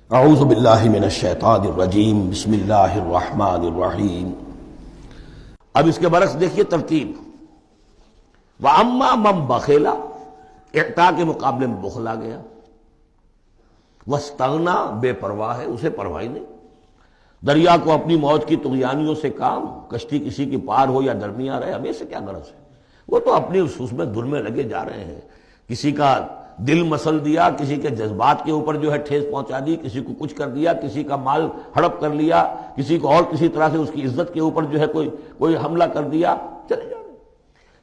اعوذ باللہ من الشیطان الرجیم، بسم اللہ الرحمن الرحیم۔ اب اس کے برعکس دیکھیے ترتیب، وَأَمَّا مَنْ بَخِلَ، اعطاء کے مقابلے میں بخل آ گیا، وَاسْتَغْنَىٰ، بے پرواہ ہے، اسے پرواہ ہی نہیں۔ دریا کو اپنی موت کی طغیانیوں سے کام، کشتی کسی کی پار ہو یا درمیان رہے، ہمیں سے کیا غرض ہے؟ وہ تو اپنی اس میں دھن میں لگے جا رہے ہیں، کسی کا دل مسل دیا، کسی کے جذبات کے اوپر جو ہے ٹھیس پہنچا دی، کسی کو کچھ کر دیا، کسی کا مال ہڑپ کر لیا، کسی کو اور کسی طرح سے اس کی عزت کے اوپر جو ہے کوئی حملہ کر دیا، چلے جا رہے ہیں۔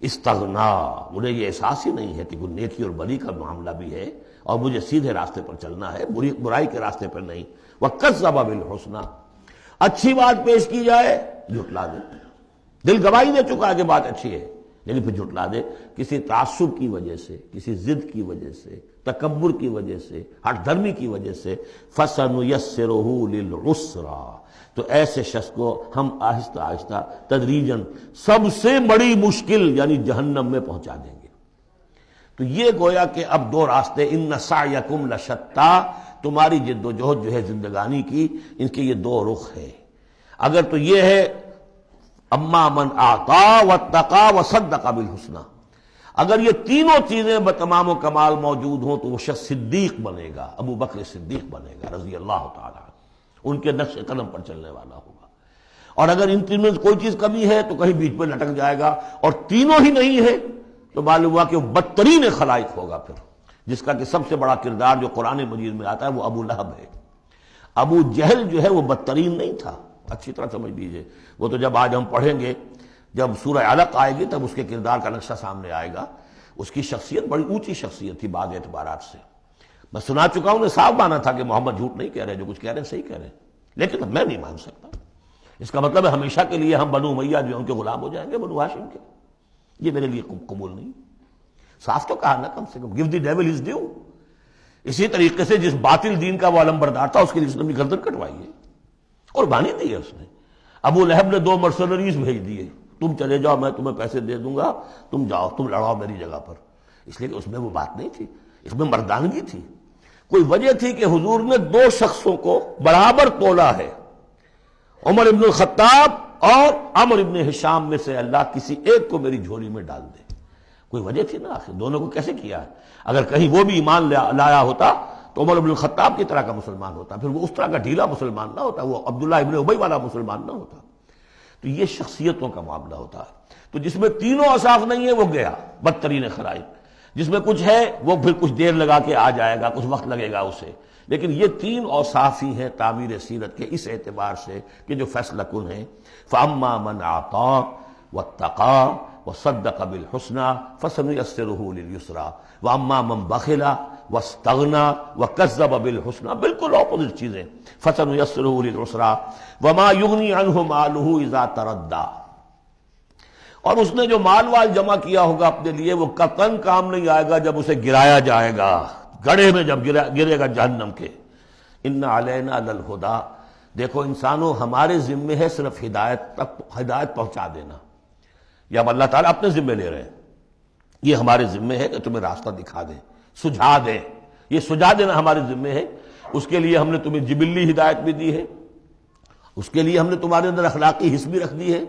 استغنا، انہیں یہ احساس ہی نہیں ہے کہ کوئی نیکی اور بری کا معاملہ بھی ہے اور مجھے سیدھے راستے پر چلنا ہے، برائی کے راستے پر نہیں۔ وَكَذَّبَ بِالْحُسْنَىٰ، اچھی بات پیش کی جائے جھٹلا دے، دل گواہی دے چکا ہے کہ بات اچھی ہے لیکن پھر جھٹلا دے، کسی تعصب کی وجہ سے، کسی ضد کی وجہ سے، تکبر کی وجہ سے، ہٹ دھرمی کی وجہ سے۔ فَسَنُيَسِّرُهُ لِلْعُسْرَىٰ، تو ایسے شخص کو ہم آہستہ آہستہ تدریجاً سب سے بڑی مشکل یعنی جہنم میں پہنچا دیں گے۔ تو یہ گویا کہ اب دو راستے، ان سعیکم لشتیٰ، تمہاری جد و جہد جو ہے زندگانی کی، ان کے یہ دو رخ ہے۔ اگر تو یہ ہے اما من اعطا واتقا وصدق بالحسنى، اگر یہ تینوں چیزیں بتمام و کمال موجود ہوں تو وہ شخص صدیق بنے گا، ابو بکر صدیق بنے گا رضی اللہ تعالی عنہ، ان کے نقش قدم پر چلنے والا ہوگا۔ اور اگر ان تینوں میں کوئی چیز کمی ہے تو کہیں بیچ میں لٹک جائے گا، اور تینوں ہی نہیں ہے تو معلوم ہوا کہ وہ بدترین خلائق ہوگا پھر، جس کا کہ سب سے بڑا کردار جو قرآن مجید میں آتا ہے وہ ابو لہب ہے۔ ابو جہل جو ہے وہ بدترین نہیں تھا، اچھی طرح سمجھ لیجئے، وہ تو جب آج ہم پڑھیں گے، جب سورہ علق آئے گی تب اس کے کردار کا نقشہ سامنے آئے گا۔ اس کی شخصیت بڑی اونچی شخصیت تھی بعض اعتبارات سے، میں سنا چکا ہوں، نے صاف مانا تھا کہ محمد جھوٹ نہیں کہہ رہے، جو کچھ کہہ رہے ہیں صحیح کہہ رہے ہیں، لیکن اب میں نہیں مان سکتا۔ اس کا مطلب ہے ہمیشہ کے لیے ہم بنو امیہ جو ان کے غلام ہو جائیں گے، بنو ہاشم کے، یہ میرے لیے قبول نہیں۔ صاف تو کہا نا، کم سے کم give the devil his due۔ اسی طریقے سے جس باطل دین کا وہ علمبردار تھا اس کے لیے اس نے اپنی گردن کٹوائی ہے، قربانی دی ہے اس نے۔ ابو لہب نے 2 مرسنریز بھیج دیے، تم چلے جاؤ، میں تمہیں پیسے دے دوں گا، تم جاؤ، تم لڑاؤ میری جگہ پر، اس لیے کہ اس میں وہ بات نہیں تھی، اس میں مردانگی تھی۔ کوئی وجہ تھی کہ حضور نے 2 شخصوں کو برابر تولا ہے، عمر ابن الخطاب اور عمرو ابن ہشام میں سے اللہ کسی ایک کو میری جھولی میں ڈال دے، کوئی وجہ تھی نا آخر، دونوں کو کیسے کیا ہے؟ اگر کہیں وہ بھی ایمان لایا ہوتا تو عمر ابن الخطاب کی طرح کا مسلمان ہوتا، پھر وہ اس طرح کا ڈھیلا مسلمان نہ ہوتا، وہ عبداللہ ابن ابی والا مسلمان نہ ہوتا۔ تو یہ شخصیتوں کا معاملہ ہوتا ہے، تو جس میں تینوں اوصاف نہیں ہے وہ گیا بدترین خلائق، جس میں کچھ ہے وہ پھر کچھ دیر لگا کے آ جائے گا، کچھ وقت لگے گا اسے، لیکن یہ 3 اوصاف ہی ہیں تعمیر سیرت کے اس اعتبار سے کہ جو فیصلہ کن ہیں۔ فَأَمَّا مَنْ أَعْطَىٰ وَاتَّقَىٰ وَصَدَّقَ بِالْحُسْنَىٰ فَسَنُيَسِّرُهُ لِلْيُسْرَىٰ وَأَمَّا مَنْ بَخِلَ وَاسْتَغْنَىٰ وَكَذَّبَ بِالْحُسْنَىٰ، بالکل اپوزٹ چیزیں، فَسَنُيَسِّرُهُ لِلْعُسْرَىٰ وَمَا يُغْنِي عَنْهُ مَالُهُ إِذَا تَرَدَّىٰ، اور اس نے جو مال جمع کیا ہوگا اپنے لیے وہ قطعاً کام نہیں آئے گا جب اسے گرایا جائے گا، گڑھے میں جب گرے گا جہنم کے۔ إِنَّ عَلَيْنَا لَلْهُدَىٰ، دیکھو انسانوں، ہمارے ذمے ہے صرف ہدایت پہنچا دینا، یا اب اللہ تعالیٰ اپنے ذمے لے رہے ہیں، یہ ہمارے ذمے ہے کہ تمہیں راستہ دکھا دیں، سجھا دیں، یہ سجھا دینا ہمارے ذمے ہے۔ اس کے لیے ہم نے تمہیں جبلی ہدایت بھی دی ہے، اس کے لیے ہم نے تمہارے اندر اخلاقی حس بھی رکھ دی ہے،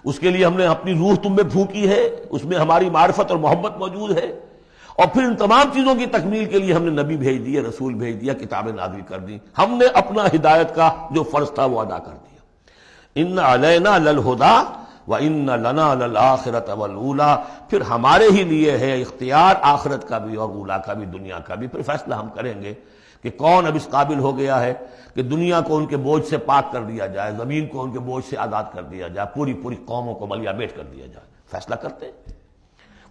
اس کے لیے ہم نے اپنی روح تم میں پھونکی ہے، اس میں ہماری معرفت اور محبت موجود ہے، اور پھر ان تمام چیزوں کی تکمیل کے لیے ہم نے نبی بھیج دیے، رسول بھیج دیا، کتابیں نازل کر دی، ہم نے اپنا ہدایت کا جو فرض تھا وہ ادا کر دیا۔ ان علینا للہدیٰ وَإِنَّ لَنَا لَلْآخِرَةَ وَالْأُولَىٰ، پھر ہمارے ہی لیے ہے اختیار آخرت کا بھی اور اولا کا بھی، دنیا کا بھی۔ پھر فیصلہ ہم کریں گے کہ کون اب اس قابل ہو گیا ہے کہ دنیا کو ان کے بوجھ سے پاک کر دیا جائے، زمین کو ان کے بوجھ سے آزاد کر دیا جائے، پوری قوموں کو ملیا بیٹ کر دیا جائے، فیصلہ کرتے ہیں۔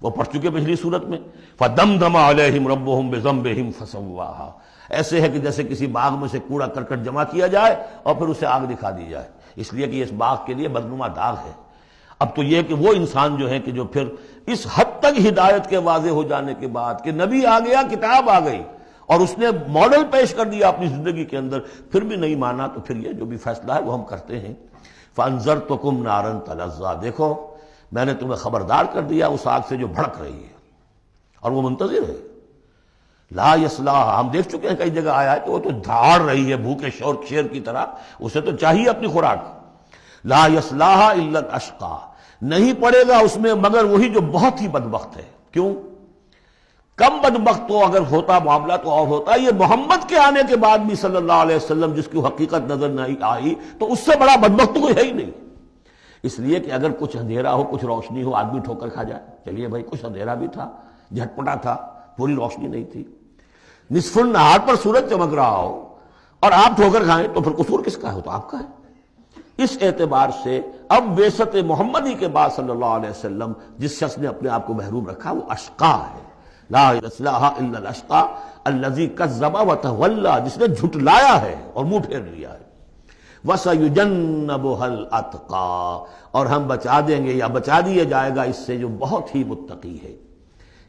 وہ پڑھ چکے پچھلی صورت میں، فَدَمْدَمَ عَلَيْهِمْ رَبُّهُمْ بِذَنبِهِمْ فَسَوَّاهَا، ایسے ہے کہ جیسے کسی باغ میں سے کوڑا کرکٹ جمع کیا جائے اور پھر اسے آگ دکھا دی جائے، اس لیے کہ اس باغ کے لیے بدنما داغ ہے۔ اب تو یہ کہ وہ انسان جو ہے کہ جو پھر اس حد تک ہدایت کے واضح ہو جانے کے بعد کہ نبی آ گیا، کتاب آ گئی اور اس نے ماڈل پیش کر دیا اپنی زندگی کے اندر، پھر بھی نہیں مانا، تو پھر یہ جو بھی فیصلہ ہے وہ ہم کرتے ہیں۔ فَأَنذَرْتُكُمْ نَارًا تَلَظَّىٰ، دیکھو میں نے تمہیں خبردار کر دیا اس آگ سے جو بھڑک رہی ہے اور وہ منتظر ہے، لا یصلاھا، ہم دیکھ چکے ہیں کئی جگہ آیا ہے کہ وہ تو دھاڑ رہی ہے بھوکے شیر کی طرح، اسے تو چاہیے اپنی خوراک. لا یصلاھا الا الاشقی، نہیں پڑے گا اس میں مگر وہی جو بہت ہی بدبخت ہے. کیوں؟ کم بدبخت تو اگر ہوتا معاملہ تو اور ہوتا. یہ محمد کے آنے کے بعد بھی صلی اللہ علیہ وسلم جس کی حقیقت نظر نہیں آئی تو اس سے بڑا بدبخت تو کوئی ہے ہی نہیں. اس لیے کہ اگر کچھ اندھیرا ہو کچھ روشنی ہو آدمی ٹھوکر کھا جائے. چلیے بھائی کچھ اندھیرا بھی تھا، جھٹپٹا تھا، پوری روشنی نہیں تھی. نصف النہار پر سورج چمک رہا ہو اور آپ ٹھوکر کھائیں تو پھر قصور کس کا ہے؟ تو آپ کا ہے. اس اعتبار سے اب بعثت محمدی کے بعد صلی اللہ علیہ وسلم جس شخص نے اپنے آپ کو محروم رکھا وہ اشقا ہے. لا یصلاھا الا الاشقی الذی کذب وتولی، جس نے جھٹلایا ہے اور منہ پھیر لیا ہے. وَسَيُجَنَّبُهَا الْأَتْقَى، اور ہم بچا دیں گے یا بچا دیا جائے گا اس سے جو بہت ہی متقی ہے.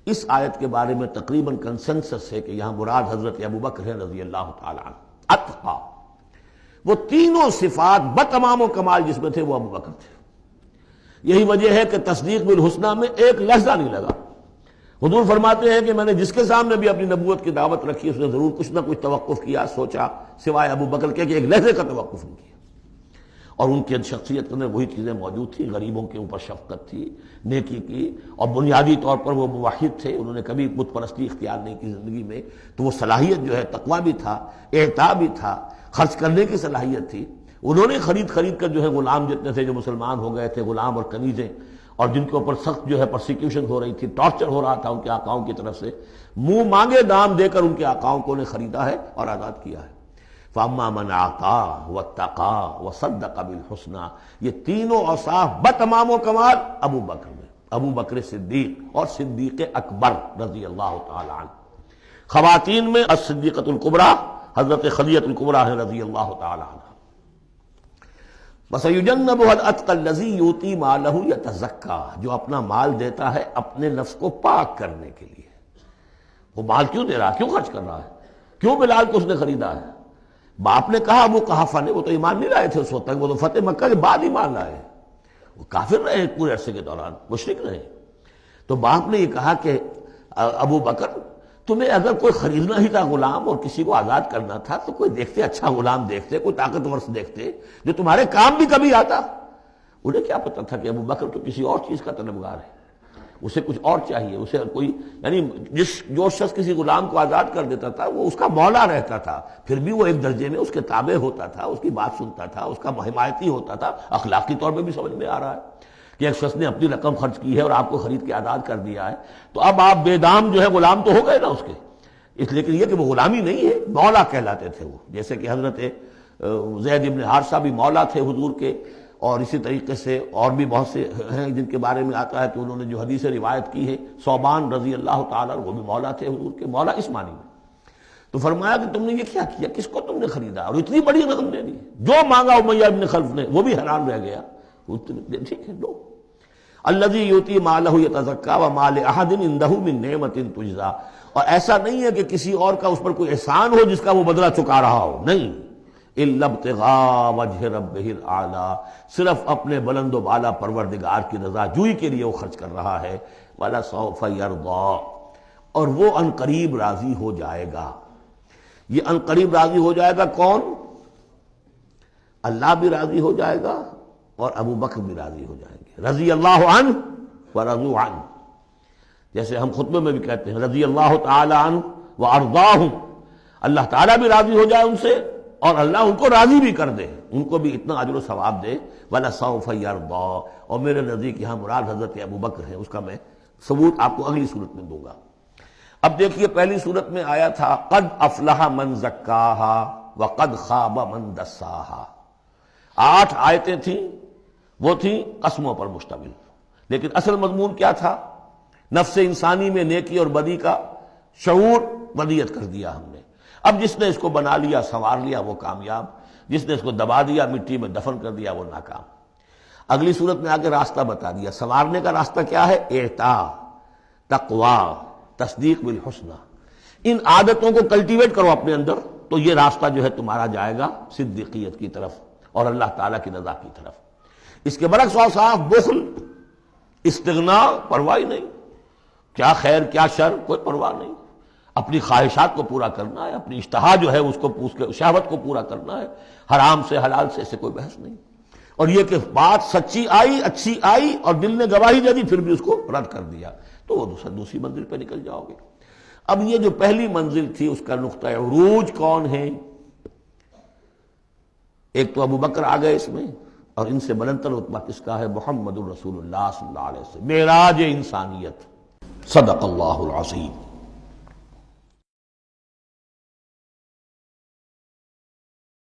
اس آیت کے بارے میں تقریباً کنسنسس ہے کہ یہاں مراد حضرت ابوبکر ہے رضی اللہ تعالی عنہ. اتقا، وہ تینوں صفات بتمام و کمال جس میں تھے وہ ابوبکر تھے. یہی وجہ ہے کہ تصدیق بالحسنی میں ایک لحظہ نہیں لگا. حضور فرماتے ہیں کہ میں نے جس کے سامنے بھی اپنی نبوت کی دعوت رکھی اس نے ضرور کچھ نہ کچھ توقف کیا، سوچا، سوائے ابو بکر کے کہ ایک لحظے کا توقف نہیں کیا. اور ان کی شخصیت میں وہی چیزیں موجود تھیں. غریبوں کے اوپر شفقت تھی، نیکی کی، اور بنیادی طور پر وہ موحد تھے. انہوں نے کبھی بت پرستی اختیار نہیں کی زندگی میں، تو وہ صلاحیت جو ہے تقویٰ بھی تھا، اعطاء بھی تھا، خرچ کرنے کی صلاحیت تھی. انہوں نے خرید کر جو ہے غلام جتنے تھے جو مسلمان ہو گئے تھے، غلام اور کنیزیں، اور جن کے اوپر سخت جو ہے پرسیکیوشن ہو رہی تھی، ٹارچر ہو رہا تھا ان کے آقاؤں کی طرف سے، منہ مانگے دام دے کر ان کے آقاؤں کو نے خریدا ہے اور آزاد کیا ہے. فَأَمَّا مَنْ أَعْطَىٰ وَاتَّقَىٰ وَصَدَّقَ بِالْحُسْنَىٰ، یہ تینوں اوصاف بتمام و کمال ابو بکر میں، ابو بکر صدیق اور صدیق اکبر رضی اللہ تعالی عنہ. خواتین میں الصدیقۃ الکبریٰ حضرت خدیجہ الکبریٰ رضی اللہ تعالی عنہ. وَسَيُجَنَّبُهَا الْأَتْقَى الَّذِي يُؤْتِي مَالَهُ يَتَزَكَّىٰ، جو اپنا مال دیتا ہے اپنے نفس کو پاک کرنے کے لیے. وہ مال کیوں دے رہا ہے؟ کیوں خرچ کر رہا ہے؟ کیوں بلال کو اس نے خریدا ہے؟ باپ نے کہا ابو قحافہ نے، وہ تو ایمان نہیں لائے تھے اس وقت تک، وہ تو فتح مکہ کے بعد ایمان لائے. وہ کافر رہے پورے عرصے کے دوران، مشرک رہے. تو باپ نے یہ کہا کہ ابو بکر تمہیں اگر کوئی خریدنا ہی تھا غلام اور کسی کو آزاد کرنا تھا تو کوئی دیکھتے، اچھا غلام دیکھتے، کوئی طاقتور سے دیکھتے جو تمہارے کام بھی کبھی آتا. انہیں کیا پتا تھا کہ ابو بکر تو کسی اور چیز کا طلبگار ہے، اسے کچھ اور چاہیے. اسے کوئی یعنی جو شخص کسی غلام کو آزاد کر دیتا تھا وہ اس کا مولا رہتا تھا، پھر بھی وہ ایک درجے میں اس کے تابع ہوتا تھا، اس کی بات سنتا تھا، اس کا حمایتی ہوتا تھا. اخلاقی طور پہ بھی سمجھ میں آ رہا ہے کہ ایک شخص نے اپنی رقم خرچ کی ہے اور آپ کو خرید کے آزاد کر دیا ہے تو اب آپ بے دام جو ہے غلام تو ہو گئے نا اس کے. اس لیے کہ یہ کہ وہ غلامی نہیں ہے، مولا کہلاتے تھے وہ. جیسے کہ حضرت زید ابن حارثہ بھی مولا تھے حضور کے، اور اسی طریقے سے اور بھی بہت سے ہیں جن کے بارے میں آتا ہے کہ انہوں نے جو حدیث روایت کی ہے. ثوبان رضی اللہ تعالیٰ وہ بھی مولا تھے حضور کے، مولا اس معنی میں. تو فرمایا کہ تم نے یہ کیا کیا، کس کو تم نے خریدا اور اتنی بڑی رقم دے دی؟ جو مانگا امیہ ابن خلف نے وہ بھی حیران رہ گیا. ٹھیک ہے لو. الذی یؤتی مالہ یتزکیٰ وما لأحد عندہ من نعمۃ تجزیٰ، اور ایسا نہیں ہے کہ کسی اور کا اس پر کوئی احسان ہو جس کا وہ بدلہ چکا رہا ہو، نہیں. الا ابتغاء وجہ ربہ الاعلیٰ، صرف اپنے بلند و بالا پروردگار کی رضا جوئی کے لیے وہ خرچ کر رہا ہے. وَلَسَوْفَ يَرْضَىٰ، اور وہ ان قریب راضی ہو جائے گا. یہ ان قریب راضی ہو جائے گا کون؟ اللہ بھی راضی ہو جائے گا اور ابو بکر بھی راضی ہو جائیں گے. رضی اللہ عنہ ورضوا عنہ، جیسے ہم خطبے میں بھی کہتے ہیں رضی اللہ تعالی عنہ وارضاہم، اللہ تعالیٰ بھی راضی ہو جائے ان سے اور اللہ ان کو راضی بھی کر دے، ان کو بھی اتنا اجر و ثواب دے. وَلَسَوْفَ يَرْضَىٰ، اور میرے نزدیک یہاں مراد حضرت ابو بکر ہے، اس کا میں ثبوت آپ کو اگلی صورت میں دوں گا. اب دیکھیے پہلی صورت میں آیا تھا قد افلح من زکاہا وقد خاب من دساہا. 8 آیتیں تھیں، وہ تھیں قسموں پر مشتمل، لیکن اصل مضمون کیا تھا؟ نفس انسانی میں نیکی اور بدی کا شعور ودیت کر دیا ہم نے. اب جس نے اس کو بنا لیا، سنوار لیا، وہ کامیاب، جس نے اس کو دبا دیا، مٹی میں دفن کر دیا، وہ ناکام. اگلی صورت میں آگے راستہ بتا دیا. سنوارنے کا راستہ کیا ہے؟ اعطاء، تقوی، تصدیق بالحسنی. ان عادتوں کو کلٹیویٹ کرو اپنے اندر تو یہ راستہ جو ہے تمہارا جائے گا صدیقیت کی طرف اور اللہ تعالیٰ کی رضا کی طرف. اس کے برعکس اوصاف بخل، استغنا، پرواہ نہیں، کیا خیر کیا شر کوئی پرواہ نہیں. اپنی خواہشات کو پورا کرنا ہے، اپنی اشتہا جو ہے اس کے شہوت کو پورا کرنا ہے، حرام سے حلال سے اسے کوئی بحث نہیں۔ اور یہ کہ بات سچی آئی، اچھی آئی اور دل نے گواہی دے دی، پھر بھی اس کو رد کر دیا، تو وہ دوسری منزل پہ نکل جاؤ گے۔ اب یہ جو پہلی منزل تھی اس کا نقطہ عروج کون ہے؟ ایک تو ابو بکر آ گئے اس میں، اور ان سے بلندتر رتبہ کس کا ہے؟ محمد الرسول اللہ صلی اللہ علیہ وسلم، معراج انسانیت۔ صدق اللہ العظیم۔